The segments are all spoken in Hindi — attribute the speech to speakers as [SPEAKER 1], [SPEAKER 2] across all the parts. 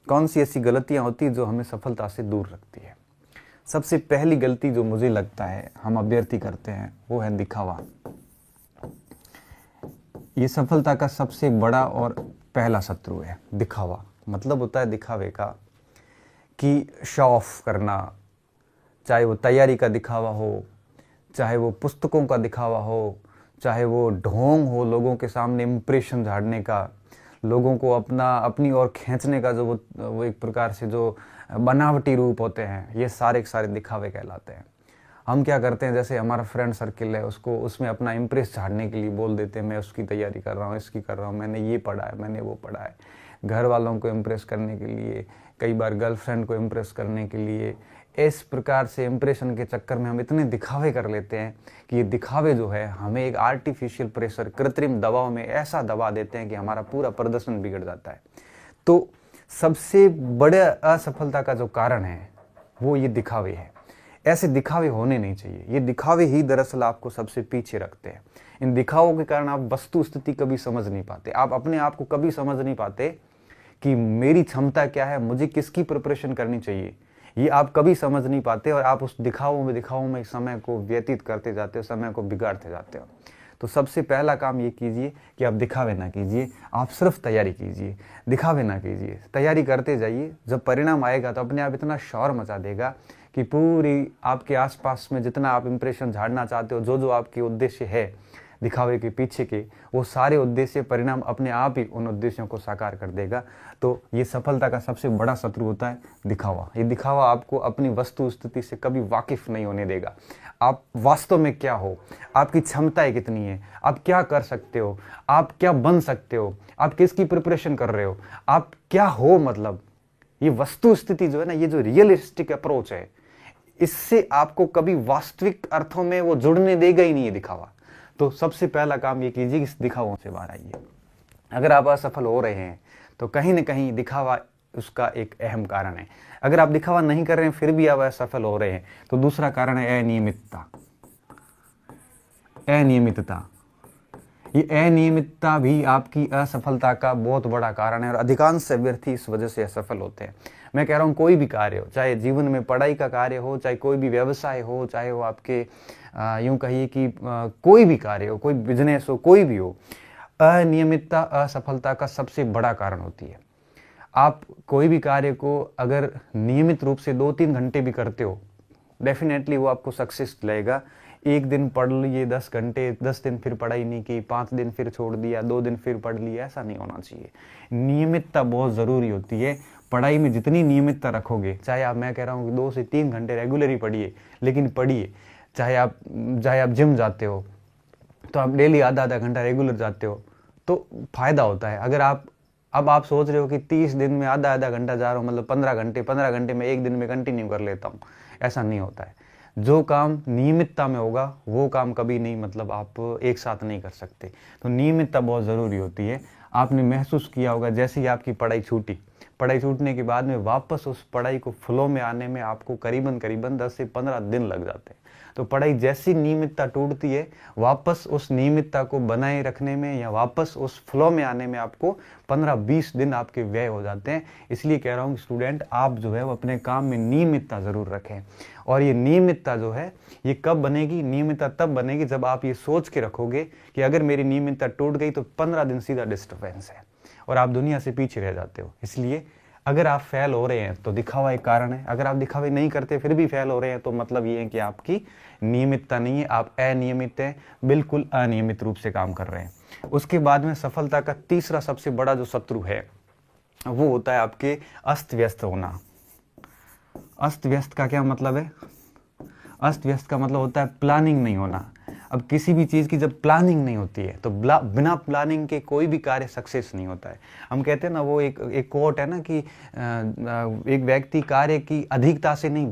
[SPEAKER 1] कौन सी ऐसी गलतियां होती हैं जो हमें सफलता से दूर रखती है? सबसे पहली गलती जो मुझे लगता है हम अभ्यर्थी करते हैं वो है दिखावा। ये सफलता का सबसे बड़ा और पहला शत्रु है, दिखावा। मतलब होता है दिखावे का कि शो ऑफ करना, चाहे वो तैयारी का दिखावा हो, चाहे वो पुस्तकों का दिखावा हो, चाहे वो ढोंग हो, लोगों के सामने इम्प्रेशन झाड़ने का, लोगों को अपनी ओर खींचने का, जो वो एक प्रकार से जो बनावटी रूप होते हैं, ये सारे के सारे दिखावे कहलाते हैं। हम क्या करते हैं, जैसे हमारा फ्रेंड सर्किल है, उसको उसमें अपना इम्प्रेस झाड़ने के लिए बोल देते हैं, मैं उसकी तैयारी कर रहा हूँ, इसकी कर रहा हूँ, मैंने ये पढ़ा है, मैंने वो पढ़ा है। घर वालों को इम्प्रेस करने के लिए, कई बार गर्लफ्रेंड को इम्प्रेस करने के लिए, इस प्रकार से इम्प्रेशन के चक्कर में हम इतने दिखावे कर लेते हैं कि ये दिखावे जो है हमें एक आर्टिफिशियल प्रेशर, कृत्रिम दबाव में ऐसा दबा देते हैं कि हमारा पूरा प्रदर्शन बिगड़ जाता है। तो सबसे बड़े असफलता का जो कारण है वो ये दिखावे है। ऐसे दिखावे होने नहीं चाहिए। ये दिखावे ही दरअसल आपको सबसे पीछे रखते हैं। इन दिखावों के कारण आप वस्तु स्थिति कभी समझ नहीं पाते, आप अपने आप को कभी समझ नहीं पाते कि मेरी क्षमता क्या है, मुझे किसकी प्रिपरेशन करनी चाहिए, ये आप कभी समझ नहीं पाते और आप उस दिखावों में समय को व्यतीत करते जाते हो, समय को बिगाड़ते जाते हो। तो सबसे पहला काम ये कीजिए कि आप दिखावे ना कीजिए, आप सिर्फ तैयारी कीजिए, दिखावे ना कीजिए। तैयारी करते जाइए, जब परिणाम आएगा तो अपने आप इतना शोर मचा देगा कि पूरी आपके आसपास में जितना आप इंप्रेशन झाड़ना चाहते हो, जो आपके उद्देश्य है दिखावे के पीछे के, वो सारे उद्देश्य परिणाम अपने आप ही उन उद्देश्यों को साकार कर देगा। तो ये सफलता का सबसे बड़ा शत्रु होता है दिखावा। ये दिखावा आपको अपनी वस्तु स्थिति से कभी वाकिफ नहीं होने देगा। आप वास्तव में क्या हो, आपकी क्षमताएं कितनी है, आप क्या कर सकते हो, आप क्या बन सकते हो, आप किसकी प्रिपरेशन कर रहे हो, आप क्या हो, मतलब ये वस्तु स्थिति जो है ना, ये जो रियलिस्टिक अप्रोच है, इससे आपको कभी वास्तविक अर्थों में वो जुड़ने देगा ही नहीं है दिखावा। तो सबसे पहला काम ये कीजिए कि इस दिखावों से बाहर आइए। अगर आप असफल हो रहे हैं तो कहीं ना कहीं दिखावा उसका एक अहम कारण है। अगर आप दिखावा नहीं कर रहे हैं फिर भी आप असफल हो रहे हैं तो दूसरा कारण है अनियमितता। ये अनियमितता भी आपकी असफलता का बहुत बड़ा कारण है और अधिकांश अभ्यर्थी इस वजह से असफल होते हैं। मैं कह रहा हूँ कोई भी कार्य हो, चाहे जीवन में पढ़ाई का कार्य हो, चाहे कोई भी व्यवसाय हो, चाहे वो आपके यूं कहिए कि कोई भी कार्य हो, कोई बिजनेस हो, कोई भी हो, अनियमितता असफलता का सबसे बड़ा कारण होती है। आप कोई भी कार्य को अगर नियमित रूप से 2-3 घंटे भी करते हो, डेफिनेटली वो आपको सक्सेस दिलाएगा। एक दिन पढ़ लिए 10 घंटे, 10 दिन फिर पढ़ाई नहीं की, 5 दिन फिर छोड़ दिया, 2 दिन फिर पढ़ लिया, ऐसा नहीं होना चाहिए। नियमितता बहुत ज़रूरी होती है। पढ़ाई में जितनी नियमितता रखोगे, चाहे आप, मैं कह रहा हूँ कि 2 से 3 घंटे रेगुलर ही पढ़िए, लेकिन पढ़िए। चाहे आप जिम जाते हो तो आप डेली आधा घंटा रेगुलर जाते हो तो फायदा होता है। अगर आप सोच रहे हो कि 30 दिन में आधा घंटा जा रहा हूँ, मतलब 15 घंटे में एक दिन में कंटिन्यू कर लेता हूँ, ऐसा नहीं होता है। जो काम नियमितता में होगा वो काम कभी नहीं, मतलब आप एक साथ नहीं कर सकते। तो नियमितता बहुत ज़रूरी होती है। आपने महसूस किया होगा जैसे ही आपकी पढ़ाई छूटने के बाद में वापस उस पढ़ाई को फ्लो में आने में आपको करीबन 10 से 15 दिन लग जाते हैं। तो पढ़ाई जैसी नियमितता टूटती है, वापस उस नियमितता को बनाए रखने में या वापस उस फ्लो में आने में आपको 15-20 दिन आपके व्यय हो जाते हैं। इसलिए कह रहा हूँ स्टूडेंट, आप जो है वो अपने काम में नियमितता ज़रूर रखें। और ये नियमितता जो है ये कब बनेगी? नियमितता तब बनेगी जब आप ये सोच के रखोगे कि अगर मेरी नियमितता टूट गई तो 15 दिन सीधा डिस्टर्बेंस है और आप दुनिया से पीछे रह जाते हो। इसलिए अगर आप फेल हो रहे हैं तो दिखावा एक कारण है। अगर आप दिखावे नहीं करते फिर भी फेल हो रहे हैं तो मतलब ये है कि आपकी नियमितता नहीं है, आप अनियमित हैं, बिल्कुल अनियमित रूप से काम कर रहे हैं। उसके बाद में सफलता का तीसरा सबसे बड़ा जो शत्रु है वो होता है आपके अस्त व्यस्त होना। अस्त व्यस्त का क्या मतलब है? अस्त व्यस्त का मतलब होता है प्लानिंग नहीं होना। अब किसी भी चीज़ की जब प्लानिंग नहीं होती है तो बिना प्लानिंग के कोई भी कार्य सक्सेस नहीं होता है। हम कहते हैं ना, वो एक कोट है ना कि एक व्यक्ति कार्य की अधिकता से नहीं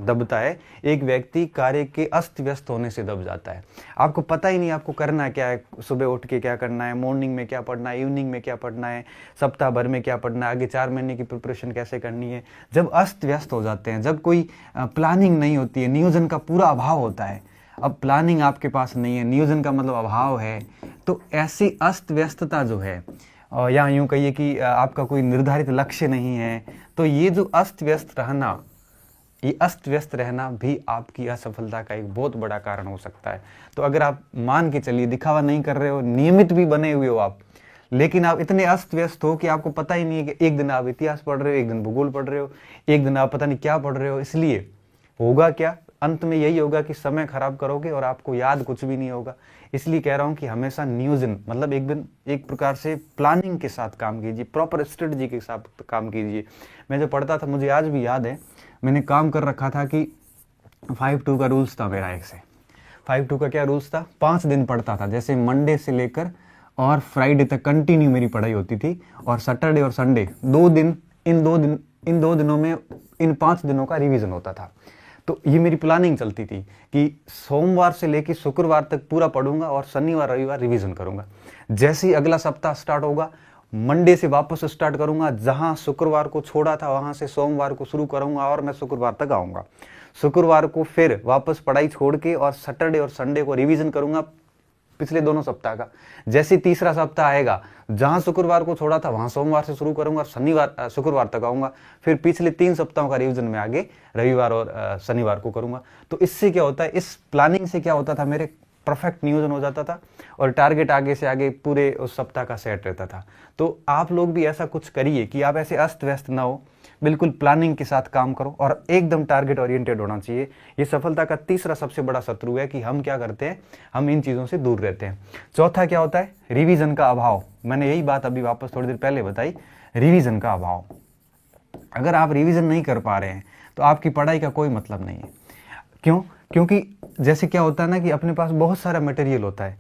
[SPEAKER 1] दबता है, एक व्यक्ति कार्य के अस्त व्यस्त होने से दब जाता है। आपको पता ही नहीं आपको करना क्या है, सुबह उठ के क्या करना है, मॉर्निंग में क्या पढ़ना है, इवनिंग में क्या पढ़ना है, सप्ताह भर में क्या पढ़ना है, आगे 4 महीने की प्रिपरेशन कैसे करनी है। जब अस्त व्यस्त हो जाते हैं, जब कोई प्लानिंग नहीं होती है, नियोजन का पूरा अभाव होता है। अब प्लानिंग आपके पास नहीं है, नियोजन का मतलब अभाव है, तो ऐसी अस्त व्यस्तता जो है या यूं कहिए कि आपका कोई निर्धारित लक्ष्य नहीं है, तो ये जो अस्त व्यस्त रहना, ये अस्त व्यस्त रहना भी आपकी असफलता का एक बहुत बड़ा कारण हो सकता है। तो अगर आप मान के चलिए दिखावा नहीं कर रहे हो, नियमित भी बने हुए हो आप, लेकिन आप इतने अस्त व्यस्त हो कि आपको पता ही नहीं है कि एक दिन आप इतिहास पढ़ रहे हो, एक दिन भूगोल पढ़ रहे हो, एक दिन आप पता नहीं क्या पढ़ रहे हो, इसलिए होगा क्या, अंत में यही होगा कि समय खराब करोगे और आपको याद कुछ भी नहीं होगा। इसलिए कह रहा हूं कि हमेशा नियोजन, मतलब एक दिन एक प्रकार से प्लानिंग के साथ काम कीजिए, प्रॉपर स्ट्रेटजी के साथ काम कीजिए। मैं जो पढ़ता था, मुझे आज भी याद है, मैंने काम कर रखा था कि 5-2 का रूल्स था मेरा। एक से 5-2 का क्या रूल्स था, 5 दिन पढ़ता था, जैसे मंडे से लेकर और फ्राइडे तक कंटिन्यू मेरी पढ़ाई होती थी, और सैटरडे और संडे 2 दिन, इन दो दिनों में इन 5 दिनों का रिवीजन होता था। तो ये मेरी प्लानिंग चलती थी कि सोमवार से लेकर शुक्रवार तक पूरा पढ़ूंगा और शनिवार रविवार रिवीजन करूंगा। जैसे ही अगला सप्ताह स्टार्ट होगा, मंडे से वापस स्टार्ट करूंगा, जहां शुक्रवार को छोड़ा था वहां से सोमवार को शुरू करूंगा और मैं शुक्रवार तक आऊंगा। शुक्रवार को फिर वापस पढ़ाई छोड़ के और सैटरडे और संडे को रिवीजन करूंगा पिछले दोनों सप्ताह का। जैसे तीसरा सप्ताह आएगा, जहां शुक्रवार को छोड़ा था वहां सोमवार से शुरू करूंगा और शुक्रवार तक आऊंगा। फिर पिछले 3 सप्ताहों का रिवीजन में आगे रविवार और शनिवार को करूंगा। तो इससे क्या होता है, इस प्लानिंग से क्या होता था, मेरे परफेक्ट नियोजन हो जाता था और टारगेट आगे से आगे पूरे उस सप्ताह का सेट रहता था। तो आप लोग भी ऐसा कुछ करिए कि आप ऐसे अस्त व्यस्त ना हो, बिल्कुल प्लानिंग के साथ काम करो और एकदम टारगेट ओरिएंटेड होना चाहिए। ये सफलता का तीसरा सबसे बड़ा शत्रु है कि हम क्या करते हैं, हम इन चीज़ों से दूर रहते हैं। चौथा क्या होता है, रिवीजन का अभाव। मैंने यही बात अभी वापस थोड़ी देर पहले बताई, रिवीजन का अभाव। अगर आप रिवीजन नहीं कर पा रहे हैं तो आपकी पढ़ाई का कोई मतलब नहीं है। क्यों? क्योंकि जैसे क्या होता है ना कि अपने पास बहुत सारा मटेरियल होता है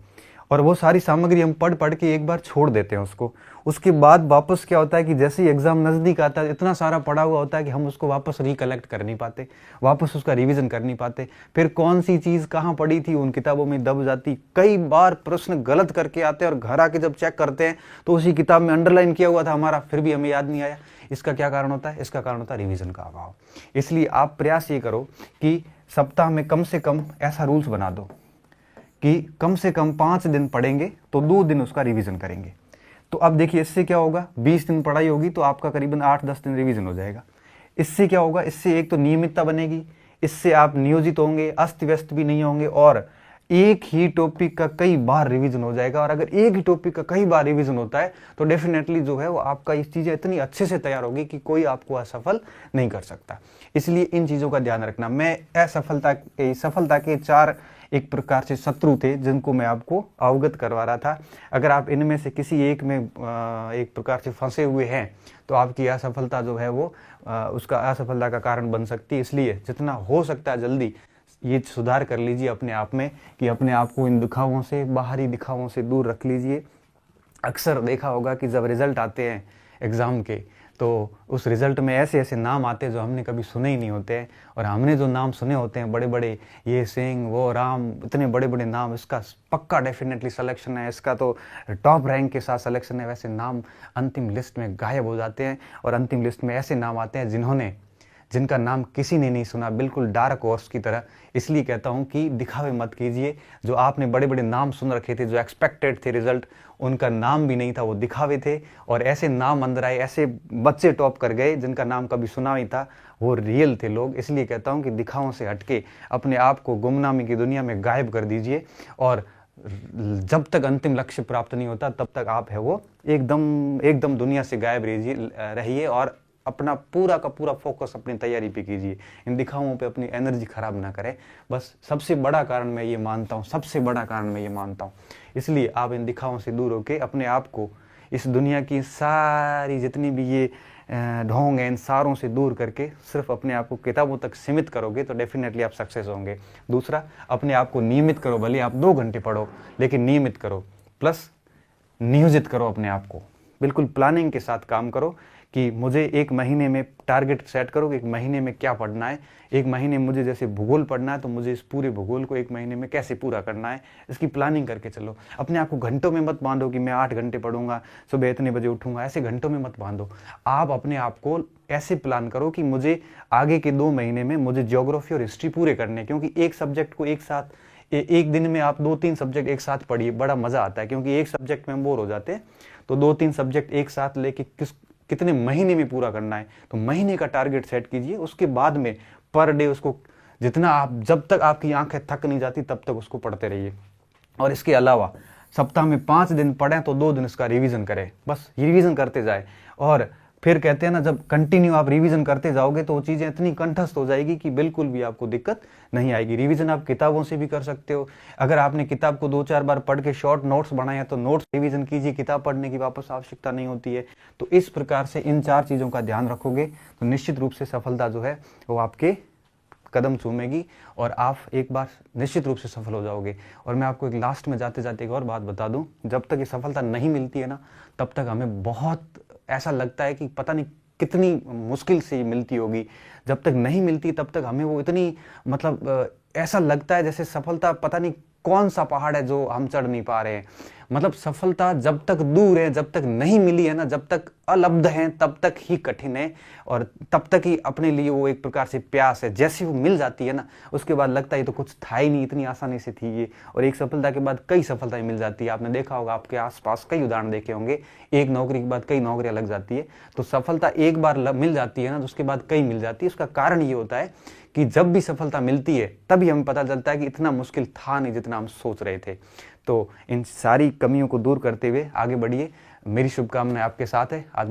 [SPEAKER 1] और वो सारी सामग्री हम पढ़ के एक बार छोड़ देते हैं उसको। उसके बाद वापस क्या होता है कि जैसे ही एग्जाम नज़दीक आता है, इतना सारा पढ़ा हुआ होता है कि हम उसको वापस रिकलेक्ट कर नहीं पाते, वापस उसका रिवीजन कर नहीं पाते। फिर कौन सी चीज़ कहाँ पढ़ी थी उन किताबों में दब जाती। कई बार प्रश्न गलत करके आते हैं और घर आके जब चेक करते हैं तो उसी किताब में अंडरलाइन किया हुआ था हमारा, फिर भी हमें याद नहीं आया। इसका क्या कारण होता है? इसका कारण होता है रिवीजन का अभाव। इसलिए आप प्रयास ये करो कि सप्ताह में कम से कम ऐसा रूल्स बना दो कि कम से कम 5 दिन पढ़ेंगे तो 2 दिन उसका रिवीजन करेंगे। तो अब देखिए इससे क्या होगा, 20 दिन पढ़ाई होगी तो आपका करीबन 8-10 दिन रिवीजन हो जाएगा। इससे क्या होगा, इससे एक तो नियमितता बनेगी, इससे आप नियोजित होंगे, अस्त व्यस्त भी नहीं होंगे और एक ही टॉपिक का कई बार रिवीजन हो जाएगा। और अगर एक ही टॉपिक का कई बार रिवीजन होता है तो डेफिनेटली जो है वो आपका इस चीज़ें इतनी अच्छे से तैयार होगी कि कोई आपको असफल नहीं कर सकता। इसलिए इन चीज़ों का ध्यान रखना। मैं सफलता के 4 एक प्रकार से शत्रु थे जिनको मैं आपको अवगत करवा रहा था। अगर आप इनमें से किसी एक में एक प्रकार से फंसे हुए हैं तो आपकी असफलता जो है वो उसका असफलता का कारण बन सकती है। इसलिए जितना हो सकता है जल्दी ये सुधार कर लीजिए अपने आप में कि अपने आप को इन दिखावों से, बाहरी दिखावों से दूर रख लीजिए। अक्सर देखा होगा कि जब रिजल्ट आते हैं एग्ज़ाम के तो उस रिज़ल्ट में ऐसे ऐसे नाम आते हैं जो हमने कभी सुने ही नहीं होते हैं, और हमने जो नाम सुने होते हैं बड़े बड़े, ये सिंह वो राम, इतने बड़े बड़े नाम, इसका पक्का डेफिनेटली सिलेक्शन है, इसका तो टॉप रैंक के साथ सिलेक्शन है, वैसे नाम अंतिम लिस्ट में गायब हो जाते हैं। और अंतिम लिस्ट में ऐसे नाम आते हैं जिनका नाम किसी ने नहीं सुना, बिल्कुल डार्क हॉर्स की तरह। इसलिए कहता हूं कि दिखावे मत कीजिए। जो आपने बड़े बड़े नाम सुन रखे थे, जो एक्सपेक्टेड थे रिजल्ट, उनका नाम भी नहीं था, वो दिखावे थे। और ऐसे नाम अंदर आए, ऐसे बच्चे टॉप कर गए जिनका नाम कभी सुना नहीं था, वो रियल थे लोग। इसलिए कहता हूं कि दिखावों से हटके अपने आप को गुमनामी की दुनिया में गायब कर दीजिए, और जब तक अंतिम लक्ष्य प्राप्त नहीं होता तब तक आप है वो एकदम दुनिया से गायब रहिए और अपना पूरा का पूरा फोकस अपनी तैयारी पे कीजिए। इन दिखावों पे अपनी एनर्जी खराब ना करें। बस सबसे बड़ा कारण मैं ये मानता हूँ, इसलिए आप इन दिखावों से दूर होकर अपने आप को इस दुनिया की सारी जितनी भी ये ढोंग है, इन सारों से दूर करके सिर्फ अपने आप को किताबों तक सीमित करोगे तो डेफिनेटली आप सक्सेस होंगे। दूसरा, अपने आप को नियमित करो। भले आप 2 घंटे पढ़ो लेकिन नियमित करो, प्लस नियोजित करो अपने आप को। बिल्कुल प्लानिंग के साथ काम करो कि मुझे 1 महीने में टारगेट सेट करो कि 1 महीने में क्या पढ़ना है। 1 महीने में मुझे जैसे भूगोल पढ़ना है तो मुझे इस पूरे भूगोल को 1 महीने में कैसे पूरा करना है, इसकी प्लानिंग करके चलो। अपने आप को घंटों में मत बांधो कि मैं 8 घंटे पढ़ूंगा, सुबह इतने बजे उठूंगा, ऐसे घंटों में मत बांधो। आप अपने आप को ऐसे प्लान करो कि मुझे आगे के 2 महीने में मुझे ज्योग्राफी और हिस्ट्री पूरे करने, क्योंकि एक सब्जेक्ट को एक साथ एक दिन में आप 2-3 सब्जेक्ट एक साथ पढ़िए, बड़ा मजा आता है, क्योंकि एक सब्जेक्ट में हम बोर हो जाते हैं। तो 2-3 सब्जेक्ट एक साथ लेके कितने महीने में पूरा करना है, तो महीने का टारगेट सेट कीजिए। उसके बाद में पर डे उसको जितना आप, जब तक आपकी आंखें थक नहीं जाती तब तक उसको पढ़ते रहिए। और इसके अलावा सप्ताह में 5 दिन पढ़ें तो 2 दिन इसका रिवीजन करें, बस रिवीजन करते जाए। और फिर कहते हैं ना, जब कंटिन्यू आप रिवीजन करते जाओगे तो वो चीज़ें इतनी कंठस्थ हो जाएगी कि बिल्कुल भी आपको दिक्कत नहीं आएगी। रिवीजन आप किताबों से भी कर सकते हो। अगर आपने किताब को 2-4 बार पढ़ के शॉर्ट नोट्स बनाए हैं तो नोट्स रिवीजन कीजिए, किताब पढ़ने की वापस आवश्यकता नहीं होती है। तो इस प्रकार से इन 4 चीज़ों का ध्यान रखोगे तो निश्चित रूप से सफलता जो है वो आपके कदम चूमेगी और आप एक बार निश्चित रूप से सफल हो जाओगे। और मैं आपको एक लास्ट में जाते जाते एक और बात बता दूं, जब तक ये सफलता नहीं मिलती है ना, तब तक हमें बहुत ऐसा लगता है कि पता नहीं कितनी मुश्किल से मिलती होगी। जब तक नहीं मिलती तब तक हमें वो इतनी मतलब ऐसा लगता है जैसे सफलता पता नहीं कौन सा पहाड़ है जो हम चढ़ नहीं पा रहे हैं। मतलब सफलता जब तक दूर है, जब तक नहीं मिली है ना, जब तक अलब्ध है तब तक ही कठिन है, और तब तक ही अपने लिए वो एक प्रकार से प्यास है। जैसे वो मिल जाती है ना, उसके बाद लगता है तो कुछ था ही नहीं, इतनी आसानी से थी ये। और एक सफलता के बाद कई सफलताएं मिल जाती है। आपने देखा होगा, आपके आसपास कई उदाहरण देखे होंगे, एक नौकरी के बाद कई नौकरियां लग जाती है। तो सफलता एक बार मिल जाती है ना, तो उसके बाद कई मिल जाती है। उसका कारण ये होता है कि जब भी सफलता मिलती है तभी हमें पता चलता है कि इतना मुश्किल था नहीं जितना हम सोच रहे थे। तो इन सारी कमियों को दूर करते हुए आगे बढ़िए। मेरी शुभकामनाएं आपके साथ है। आज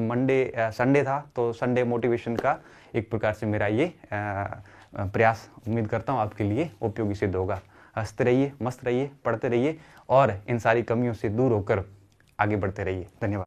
[SPEAKER 1] संडे था, तो संडे मोटिवेशन का एक प्रकार से मेरा ये प्रयास उम्मीद करता हूँ आपके लिए उपयोगी सिद्ध होगा। हंसते रहिए, मस्त रहिए, पढ़ते रहिए और इन सारी कमियों से दूर होकर आगे बढ़ते रहिए। धन्यवाद।